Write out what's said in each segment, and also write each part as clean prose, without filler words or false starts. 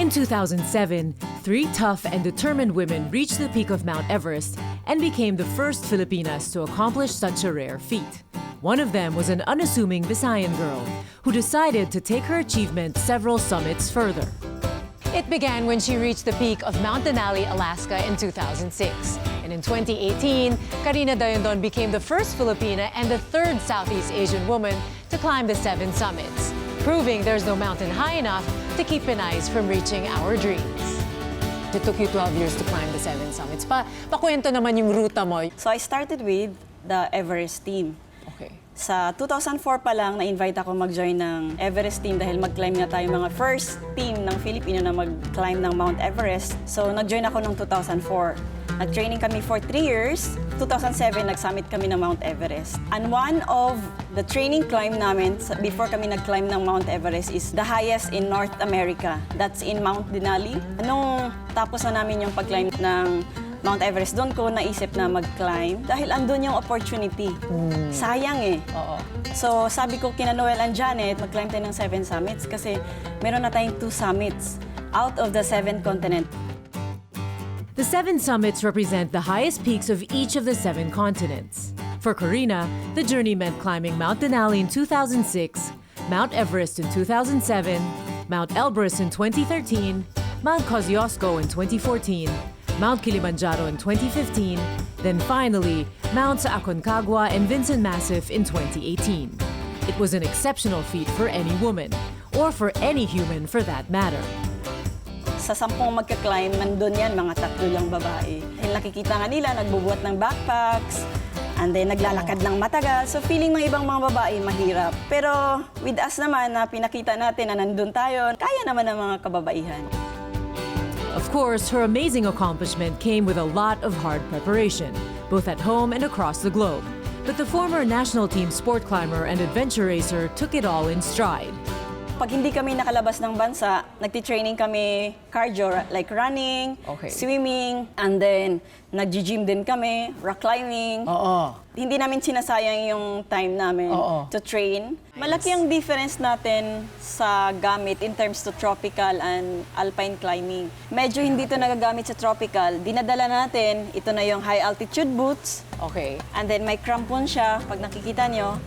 In 2007, three tough and determined women reached the peak of Mount Everest and became the first Filipinas to accomplish such a rare feat. One of them was an unassuming Visayan girl who decided to take her achievement several summits further. It began when she reached the peak of Mount Denali, Alaska in 2006. And in 2018, Carina Dayondon became the first Filipina and the third Southeast Asian woman to climb the 7 summits, proving there's no mountain high enough to keep Pinays from reaching our dreams. It took you 12 years to climb the 7 summits. Pakwento naman yung ruta mo. So I started with the Everest team. Okay. Sa 2004 pa lang, na-invite ako mag-join ng Everest team dahil mag-climb nga tayo mga first team ng Filipino na mag-climb ng Mount Everest. So nag-join ako noong 2004. Nag-training kami for 3 years. 2007, nag-summit kami ng Mount Everest. And one of the training climb namin before kami nag-climb ng Mount Everest is the highest in North America. That's in Mount Denali. Nung tapos na namin yung pag-climb ng Mount Everest, doon ko naisip na mag-climb dahil andun yung opportunity. Sayang eh. Oo. So sabi ko kina Noel and Janet, mag-climb tayo ng 7 summits kasi meron na tayong 2 summits out of the 7 continent. The 7 summits represent the highest peaks of each of the 7 continents. For Carina, the journey meant climbing Mount Denali in 2006, Mount Everest in 2007, Mount Elbrus in 2013, Mount Kosciuszko in 2014, Mount Kilimanjaro in 2015, then finally, Mounts Aconcagua and Vincent Massif in 2018. It was an exceptional feat for any woman, or for any human for that matter. Sa 10 magka-climb, nandun yan, mga 3 lang babae. Dahil nakikita nga nila, nagbubuhat ng backpacks, and then naglalakad ng matagal. So feeling ng ibang mga babae, mahirap. Pero with us naman, na pinakita natin na nandun tayo, kaya naman ng mga kababaihan. Of course, her amazing accomplishment came with a lot of hard preparation, both at home and across the globe. But the former national team sport climber and adventure racer took it all in stride. Pag hindi kami nakalabas ng bansa, nagti-training kami cardio, like running, swimming, and then nag-gym din kami, rock climbing. Hindi namin sinasayang yung time namin to train. Malaki ang difference natin sa gamit in terms to tropical and alpine climbing. Medyo hindi ito nagagamit sa tropical. Dinadala natin, ito na yung high altitude boots. Okay. And then may crampon siya, pag nakikita nyo.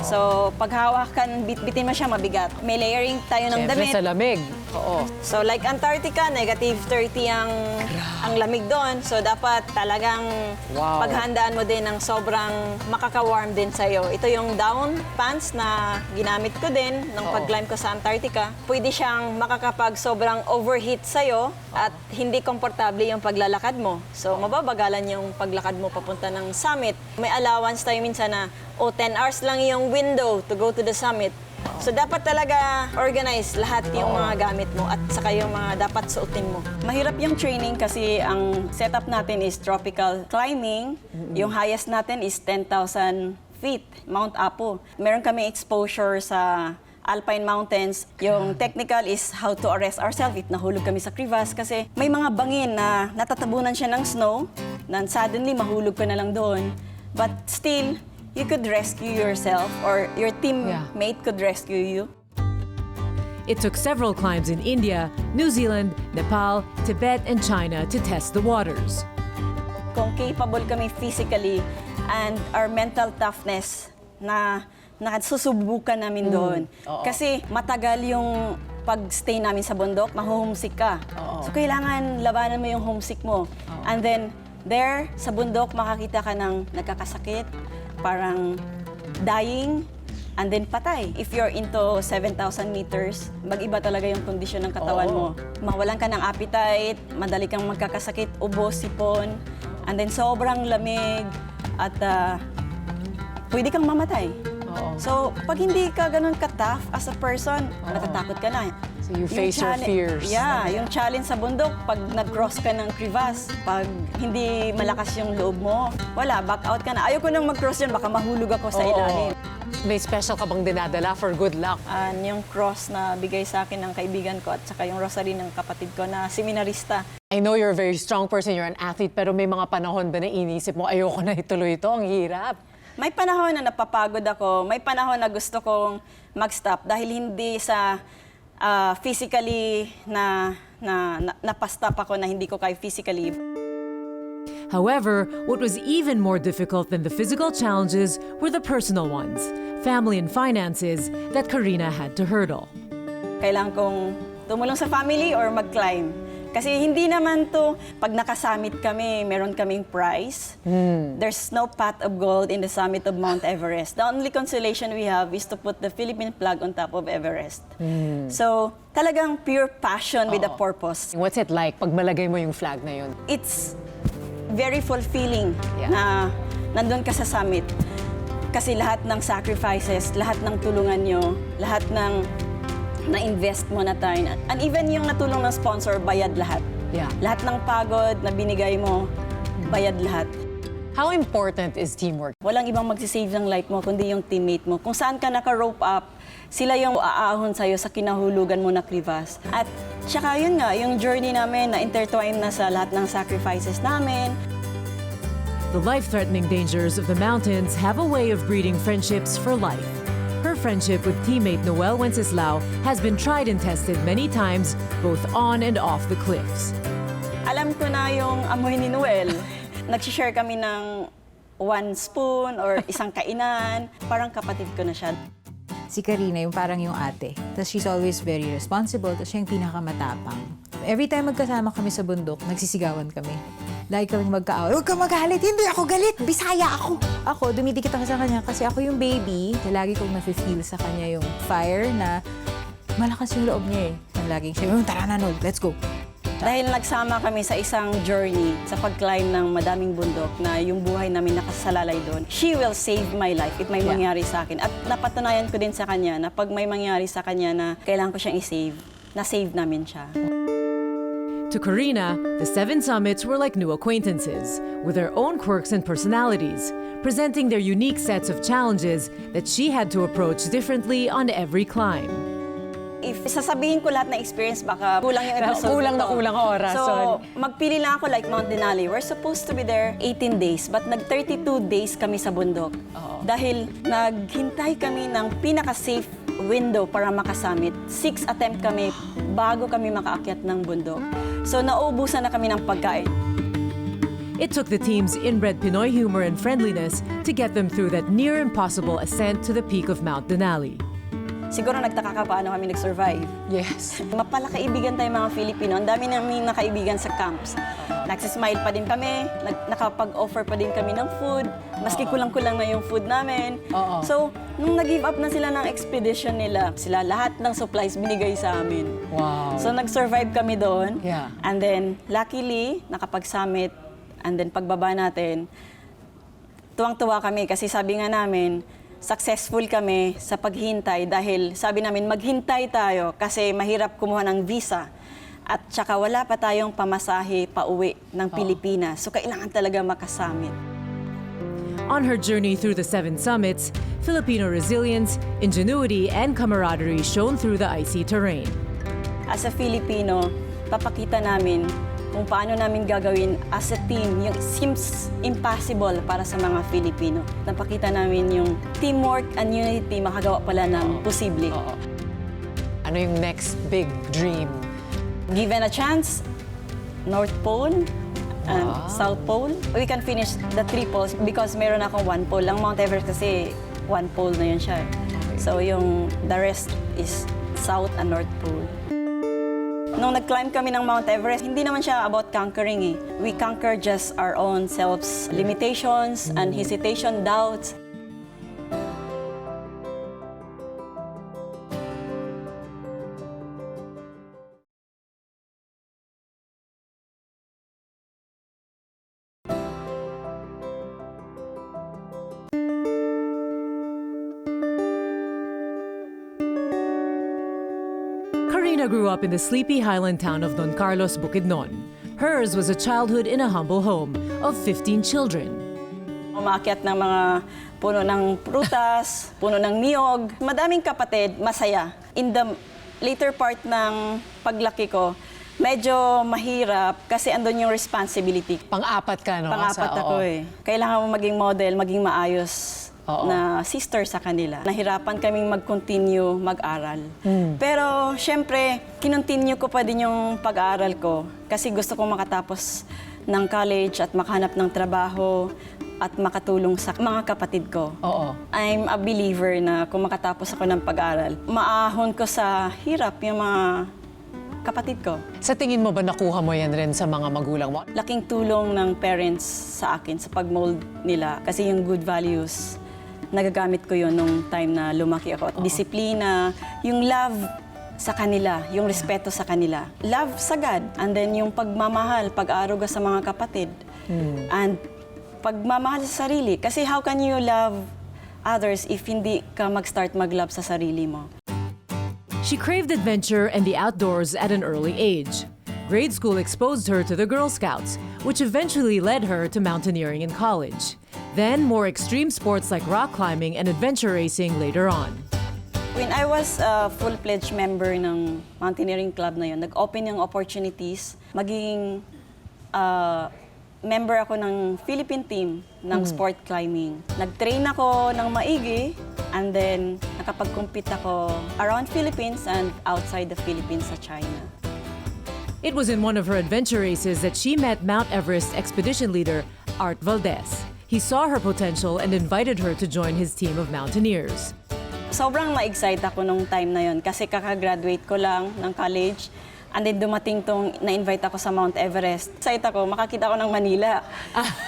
So, pag hawakan, bitin mo siya, mabigat. May layering tayo ng damit. Siyempre sa lamig. Oo. So, like Antarctica, negative 30 ang lamig doon. So, dapat talagang paghandaan mo din ng sobrang makaka-warm din sa'yo. Ito yung down pants na ginamit ko din nung pag-climb ko sa Antarctica. Pwede siyang makakapag sobrang overheat sa'yo at hindi komportable yung paglalakad mo. So, mababagalan yung paglakad mo papunta ng summit. May allowance tayo minsan na 10 hours lang yung window to go to the summit. So dapat talaga organize lahat yung mga gamit mo at saka yung mga dapat suotin mo. Mahirap yung training kasi ang setup natin is tropical climbing. Yung highest natin is 10,000 feet, Mount Apo. Meron kami exposure sa alpine mountains. Yung technical is how to arrest ourselves if nahulog kami sa crevasse kasi may mga bangin na natatabunan siya ng snow na suddenly mahulog ka na lang doon. But still, you could rescue yourself or your teammate could rescue you. It took several climbs in India, New Zealand, Nepal, Tibet, and China to test the waters. Kung capable kami physically and our mental toughness na nakasusubukan namin doon. Kasi matagal yung pag-stay namin sa bundok, mahuhumsik ka. So kailangan labanan mo yung homesick mo. And then there, sa bundok, makakita ka ng nagkakasakit, parang dying, and then patay. If you're into 7,000 meters, mag-iba talaga yung kondisyon ng katawan mo. Mawalan ka ng appetite, madali kang magkakasakit, ubo, sipon, and then sobrang lamig, at pwede kang mamatay. So, pag hindi ka ganun ka-tough as a person, natatakot ka na. So you face your fears. Yeah, yung challenge sa bundok, pag nag-cross ka ng crevasse, pag hindi malakas yung loob mo, wala, back out ka na. Ayoko nang mag-cross yun, baka mahulog ako sa ilalim. May special ka bang dinadala for good luck? Yung cross na bigay sa akin ng kaibigan ko at saka yung rosary ng kapatid ko na seminarista. I know you're a very strong person, you're an athlete, pero may mga panahon ba na inisip mo, ayoko na ituloy ito, ang hirap? May panahon na napapagod ako, may panahon na gusto kong mag-stop dahil hindi sa physically napastap ako na hindi ko kaya physically. However, what was even more difficult than the physical challenges were the personal ones, family and finances that Carina had to hurdle. Kailangan kong tumulong sa family or mag-climb. Kasi hindi naman to, pag nakasummit kami, meron kaming prize. There's no pot of gold in the summit of Mount Everest. The only consolation we have is to put the Philippine flag on top of Everest. So, talagang pure passion with a purpose. What's it like pag malagay mo yung flag na yun? It's very fulfilling na nandun ka sa summit. Kasi lahat ng sacrifices, lahat ng tulungan nyo, lahat ng na-invest mo na time. And even yung natulong ng sponsor, bayad lahat. Lahat ng pagod na binigay mo, bayad lahat. How important is teamwork? Walang ibang magsisave ng life mo, kundi yung teammate mo. Kung saan ka naka-rope up, sila yung aahon sa'yo sa kinahulugan mo na crevasse. At tsaka yun nga, yung journey namin na intertwine na sa lahat ng sacrifices namin. The life-threatening dangers of the mountains have a way of breeding friendships for life. Her friendship with teammate Noel Wenceslao has been tried and tested many times, both on and off the cliffs. Alam ko na yung amoy ni Noel. Nag-share kami ng 1 spoon or isang kainan. Parang kapatid ko na siya. Si Carina, yung parang yung ate. Tapos she's always very responsible. Tapos siya yung pinakamatapang. Every time magkasama kami sa bundok, nagsisigawan kami. Lagi kaming magkaaway. Huwag ka magalit! Hindi ako galit! Bisaya ako! Ako, dumidikit ako sa kanya kasi ako yung baby. Lagi kong nafe-feel sa kanya yung fire na malakas yung loob niya eh. Laging siya, tara na, Nod, let's go. Dahil nagsama kami sa isang journey sa pag-climb ng madaming bundok na yung buhay namin nakasalalay doon. She will save my life if may mangyari sa akin. At napatunayan ko din sa kanya na pag may mangyari sa kanya na kailangan ko siyang i-save, na-save namin siya. To Carina, the 7 summits were like new acquaintances, with their own quirks and personalities, presenting their unique sets of challenges that she had to approach differently on every climb. If sasabihin ko lahat na experience, baka kulang yung episode. Kulang na ko. kulang ang oras. So, magpili lang ako like Mount Denali. We're supposed to be there 18 days, but nag-32 days kami sa bundok. Dahil naghintay kami ng pinaka-safe window para makasummit. 6 attempt kami bago kami makaakyat ng bundok. So, nauubusan na kami ng pagkain. It took the team's inbred Pinoy humor and friendliness to get them through that near-impossible ascent to the peak of Mount Denali. Siguro nagtaka ka paano kami nag-survive. Yes. Mapalakaibigan tayo mga Filipino. Ang dami namin nakaibigan sa camps. Nagsismile pa din kami, nakapag-offer pa din kami ng food, maski kulang-kulang na yung food namin. So, nung nag-give up na sila ng expedition nila, sila lahat ng supplies binigay sa amin. Wow. So, nag-survive kami doon. Yeah. And then, luckily, nakapag-summit. And then, pagbaba natin, tuwang-tuwa kami kasi sabi nga namin, successful kami sa paghintay dahil sabi namin maghintay tayo kasi mahirap kumuha ng visa at saka wala pa tayong pamasahe pauwi ng Pilipinas. So kailangan talaga makasummit. On her journey through the 7 summits, Filipino resilience, ingenuity, and camaraderie shone through the icy terrain. As a Filipino, papakita namin kung paano namin gagawin as a team yung seems impossible para sa mga Filipino. Napakita namin yung teamwork and unity makagawa pala ng posible. Ano yung next big dream? Given a chance, North Pole and South Pole. We can finish the 3 poles because meron akong 1 pole lang. Mount Everest kasi 1 pole na yun siya. So yung the rest is South and North Pole. Nung nag-climb kami ng Mount Everest, hindi naman siya about conquering eh. We conquer just our own selves, limitations and hesitation, doubts. Carina grew up in the sleepy highland town of Don Carlos, Bukidnon. Hers was a childhood in a humble home of 15 children. Umakyat ng mga puno ng prutas, puno ng niyog. Madaming kapatid, masaya. In the later part ng paglaki ko, medyo mahirap kasi andun yung responsibility. Pang-apat ka, no? Pang-apat ako eh. Kailangan mo maging model, maging maayos na sister sa kanila. Nahirapan kaming mag-continue mag-aral. Pero syempre, kinontinue ko pa din yung pag-aaral ko kasi gusto kong makatapos ng college at makahanap ng trabaho at makatulong sa mga kapatid ko. I'm a believer na kung makatapos ako ng pag-aaral, maahon ko sa hirap yung mga kapatid ko. Sa tingin mo ba nakuha mo yan rin sa mga magulang mo? Laking tulong ng parents sa akin sa pag-mold nila kasi yung good values, nagagamit ko yun nung time na lumaki ako. Disiplina, yung love sa kanila, yung respeto sa kanila. Love sa God, and then yung pagmamahal, pag-aaruga sa mga kapatid. And pagmamahal sa sarili. Kasi how can you love others if hindi ka mag-start mag-love sa sarili mo? She craved adventure and the outdoors at an early age. Grade school exposed her to the Girl Scouts, which eventually led her to mountaineering in college. Then, more extreme sports like rock climbing and adventure racing later on. When I was a full-fledged member ng mountaineering club na yun, nag-open yung opportunities, magiging member ako ng Philippine team ng sport climbing. Nag-train ako ng maigi, and then nakapag-compete ako around Philippines and outside the Philippines sa China. It was in one of her adventure races that she met Mount Everest expedition leader Art Valdez. He saw her potential and invited her to join his team of mountaineers. Sobrang ma-excite ako nung time na yon kasi kakagraduate ko lang ng college. And then dumating tong na-invite ako sa Mount Everest. Excited ako, makakita ako ng Manila.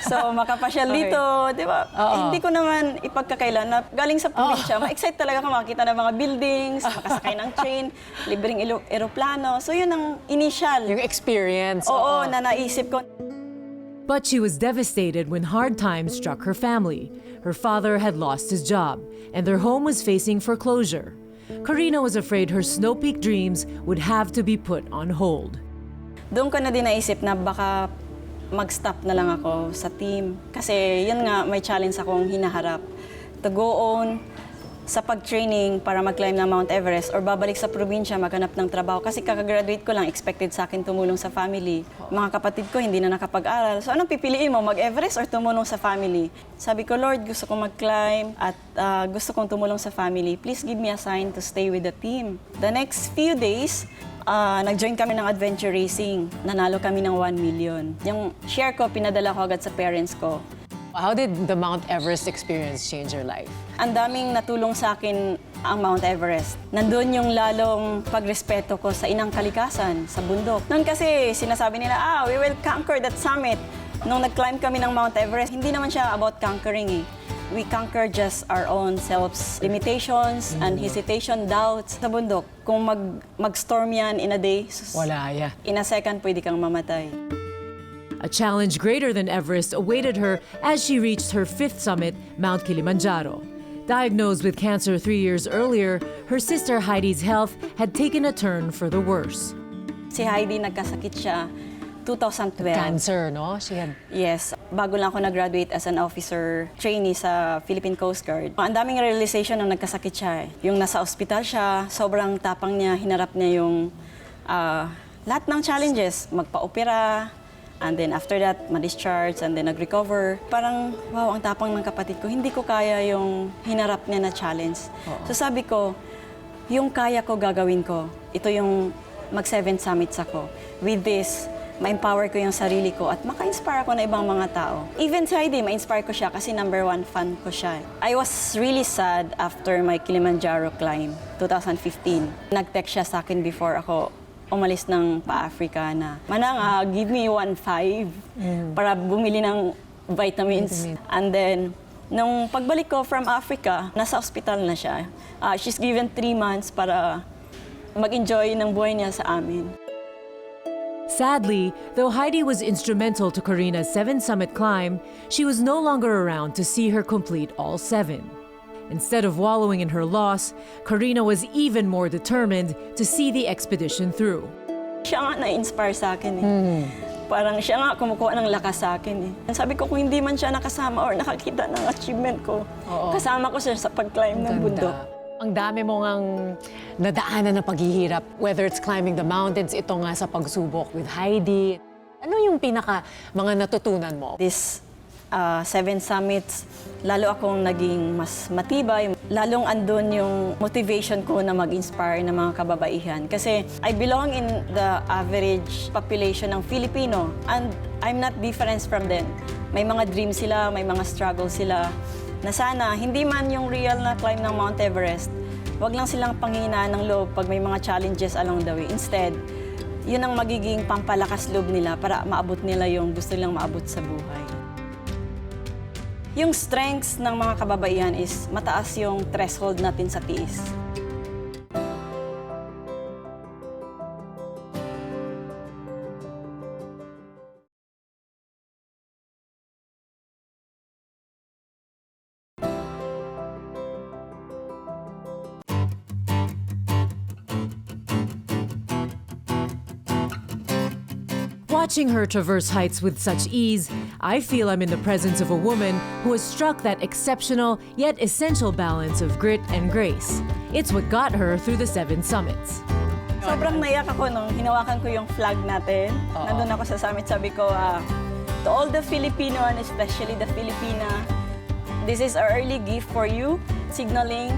So makapasyal dito, di ba? Hindi ko naman ipagkakailan na galing sa probinsya, ma-excite talaga ako makakita ng mga buildings, makasakay ng train, libreng eroplano. So yun ang initial. Yung experience. Oo, na naisip ko. But she was devastated when hard times struck her family. Her father had lost his job, and their home was facing foreclosure. Carina was afraid her snow peak dreams would have to be put on hold. Doon ko na din naisip na baka mag-stop na lang ako sa team. Kasi yun nga, may challenge akong hinaharap. To go on sa pag-training para mag-climb ng Mount Everest or babalik sa probinsya, maghanap ng trabaho. Kasi kakagraduate ko lang, expected sa akin tumulong sa family. Mga kapatid ko hindi na nakapag-aral. So anong pipiliin mo, mag-Everest or tumulong sa family? Sabi ko, Lord, gusto kong mag-climb at gusto kong tumulong sa family. Please give me a sign to stay with the team. The next few days, nag-join kami ng adventure racing. Nanalo kami ng 1 million. Yung share ko, pinadala ko agad sa parents ko. How did the Mount Everest experience change your life? Ang daming natulong sa akin ang Mount Everest. Nandun yung lalong pagrespeto ko sa inang kalikasan, sa bundok. Noon kasi sinasabi nila, we will conquer that summit. Nung nag-climb kami ng Mount Everest, hindi naman siya about conquering eh. We conquer just our own selves, limitations and hesitation, doubts sa bundok. Kung mag-storm yan in a day, Wala, yeah. in a second pwede kang mamatay. A challenge greater than Everest awaited her as she reached her 5th summit, Mount Kilimanjaro. Diagnosed with cancer 3 years earlier, her sister Heidi's health had taken a turn for the worse. Si Heidi, nagkasakit siya 2012. Cancer, no? She had... Yes. Bago lang ako nag-graduate as an officer trainee sa Philippine Coast Guard. Ang daming realization nung nagkasakit siya. Yung nasa ospital siya, sobrang tapang niya, hinarap niya yung lahat ng challenges. Magpa-opera, and then after that, ma-discharge, and then nag-recover. Parang, wow, ang tapang ng kapatid ko. Hindi ko kaya yung hinarap niya na challenge. So sabi ko, yung kaya ko, gagawin ko. Ito yung mag-7 summits ako. With this, ma-empower ko yung sarili ko at maka-inspire ako na ibang mga tao. Even si Heidi, ma-inspire ko siya kasi #1 fan ko siya. I was really sad after my Kilimanjaro climb, 2015. Nag-text siya sa akin before ako umalis ng pa-Africa na, Manang, give me 1.5 para bumili ng vitamins. And then, nung pagbalik ko from Africa, nasa hospital na siya. She's given 3 months para mag-enjoy ng buhay niya sa amin. Sadly, though Heidi was instrumental to Carina's 7-summit climb, she was no longer around to see her complete all 7. Instead of wallowing in her loss, Carina was even more determined to see the expedition through. Siya nga na-inspire sa akin eh. Parang siya nga kumukuha ng lakas sa akin eh. Sabi ko, kung hindi man siya nakasama or nakakita ng achievement ko, kasama ko siya sa pag-climb ng bundok. Ang dami mo ngang nadaanan na paghihirap, whether it's climbing the mountains, ito nga sa pagsubok with Heidi. Ano yung mga natutunan mo? This 7 summits, lalo akong naging mas matibay. Lalong andun yung motivation ko na mag-inspire ng mga kababaihan. Kasi I belong in the average population ng Filipino and I'm not different from them. May mga dreams sila, may mga struggles sila na sana hindi man yung real na climb ng Mount Everest, wag lang silang panghinaan ng loob pag may mga challenges along the way. Instead, yun ang magiging pampalakas loob nila para maabot nila yung gusto nilang maabot sa buhay. Yung strengths ng mga kababaihan is mataas yung threshold natin sa tiis. Watching her traverse heights with such ease, I feel I'm in the presence of a woman who has struck that exceptional yet essential balance of grit and grace. It's what got her through the 7 summits. Sobrang naiyak ako nung hinawakan ko yung flag natin. Nandun ako sa summit, sabi ko, to all the Filipino and especially the Filipina, this is our early gift for you, signaling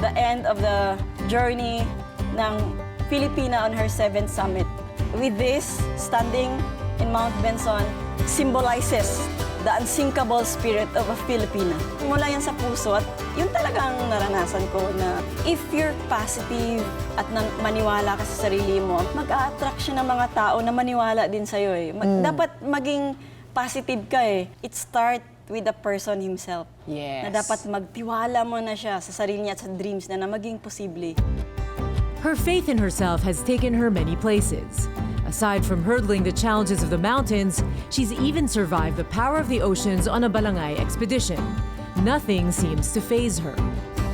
the end of the journey ng Filipina on her 7th summit. With this, standing in Mount Benson symbolizes the unsinkable spirit of a Filipina. Mula yan sa puso at yun talagang naranasan ko na if you're positive at maniwala ka sa sarili mo, mag-a-attract siya ng mga tao na maniwala din sa'yo eh. Dapat maging positive ka eh. It starts with the person himself. Yes. Na dapat magtiwala mo na siya sa sarili niya at sa dreams na maging posible. Her faith in herself has taken her many places. Aside from hurdling the challenges of the mountains, she's even survived the power of the oceans on a balangay expedition. Nothing seems to faze her.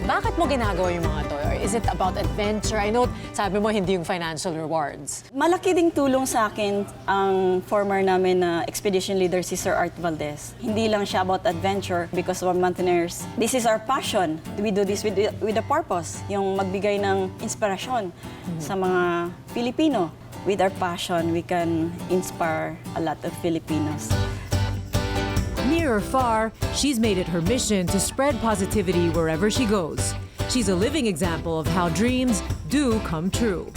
Bakit mo ginagawa yung mga to? Or is it about adventure? I know, sabi mo, hindi yung financial rewards. Malaki ding tulong sa akin ang former namin na expedition leader, si Sir Art Valdez. Hindi lang siya about adventure because we're mountaineers. This is our passion. We do this with a purpose, yung magbigay ng inspirasyon sa mga Filipino. With our passion, we can inspire a lot of Filipinos. Near or far, she's made it her mission to spread positivity wherever she goes. She's a living example of how dreams do come true.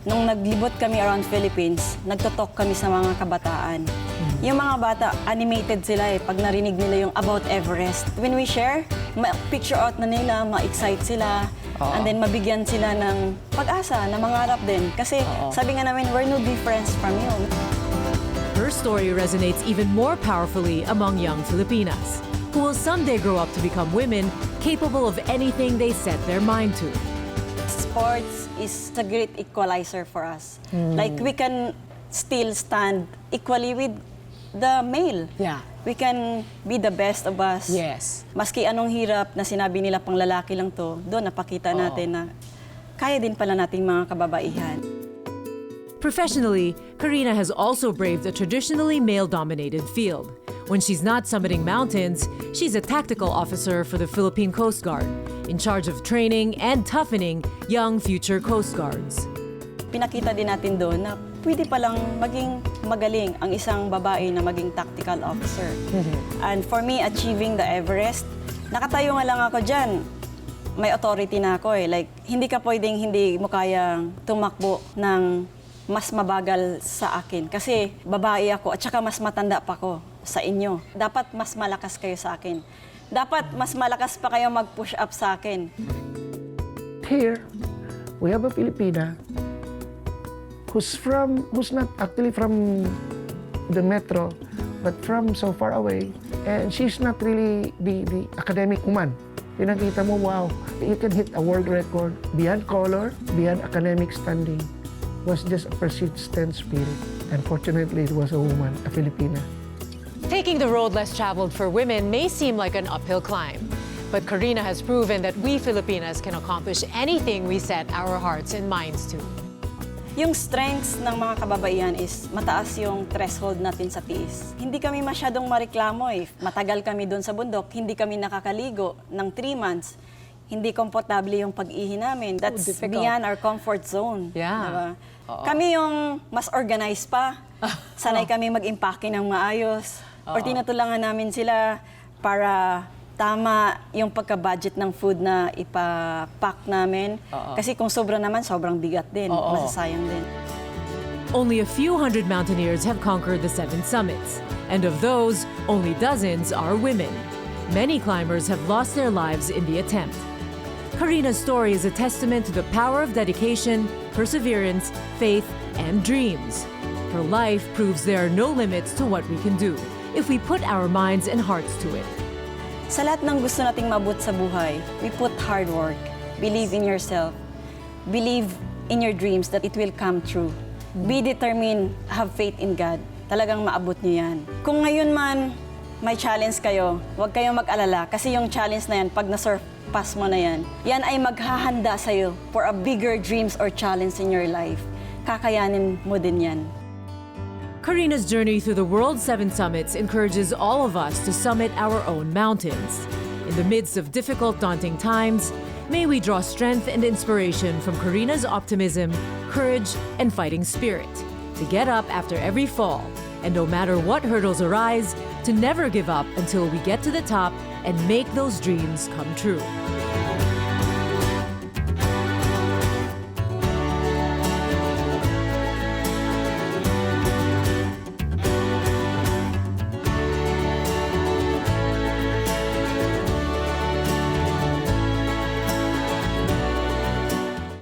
Nung naglibot kami around Philippines, nagtotalk kami sa mga kabataan. Yung mga bata, animated sila eh, pag narinig nila yung about Everest. When we share, picture out na nila, ma-excite sila, and then mabigyan sila ng pag-asa na mangarap din. Kasi sabi nga namin, we're no difference from you. Her story resonates even more powerfully among young Filipinas, who will someday grow up to become women capable of anything they set their mind to. Sports is a great equalizer for us. Like, we can still stand equally with the male. Yeah. We can be the best of us. Yes. Maski anong hirap na sinabi nila pang lalaki lang to, doon napakita natin na kaya din pala nating mga kababaihan. Professionally, Carina has also braved a traditionally male-dominated field. When she's not summiting mountains, she's a tactical officer for the Philippine Coast Guard, in charge of training and toughening young future Coast Guards. Pinakita din natin doon na pwede palang maging magaling ang isang babae na maging tactical officer. And for me, achieving the Everest, nakatayo nga lang ako dyan. May authority na ako eh. Like, hindi ka pwedeng hindi mo kayang tumakbo ng mas mabagal sa akin. Kasi babae ako at saka mas matanda pa ko sa inyo. Dapat mas malakas kayo sa akin. Dapat mas malakas pa kayo mag-push up sa akin. Here, we have a Filipina who's not actually from the metro, but from so far away. And she's not really the academic woman. Pinakita mo, wow, you can hit a world record beyond color, beyond academic standing. It was just a persistent spirit. And fortunately, it was a woman, a Filipina. Taking the road less traveled for women may seem like an uphill climb. But Carina has proven that we Filipinas can accomplish anything we set our hearts and minds to. Yung strengths ng mga kababaihan is mataas yung threshold natin sa tiis. Hindi kami masyadong mareklamo eh. Matagal kami doon sa bundok, hindi kami nakakaligo ng 3 months. Hindi komportable yung pag-ihi namin. That's beyond our comfort zone. Yeah. Diba? Kami yung mas organized pa. Sanay kami mag-impake ng maayos. Or tinutulungan namin sila para tama yung pagka-budget ng food na ipapack namin. Kasi kung sobra naman, sobrang bigat din. Masasayang din. Only a few hundred mountaineers have conquered the 7 summits, and of those, only dozens are women. Many climbers have lost their lives in the attempt. Carina's story is a testament to the power of dedication, perseverance, faith, and dreams. Her life proves there are no limits to what we can do if we put our minds and hearts to it. Sa lahat ng gusto nating mabut sa buhay, we put hard work, believe in yourself, believe in your dreams that it will come true. Be determined, have faith in God. Talagang maabot niyo yan. Kung ngayon man may challenge kayo, huwag kayong mag-alala kasi yung challenge na yan, pag na-surpass mo na yan, yan ay maghahanda sa'yo for a bigger dreams or challenge in your life. Kakayanin mo din yan. Carina's journey through the world's 7 summits encourages all of us to summit our own mountains. In the midst of difficult, daunting times, may we draw strength and inspiration from Carina's optimism, courage, and fighting spirit to get up after every fall, and no matter what hurdles arise, to never give up until we get to the top and make those dreams come true.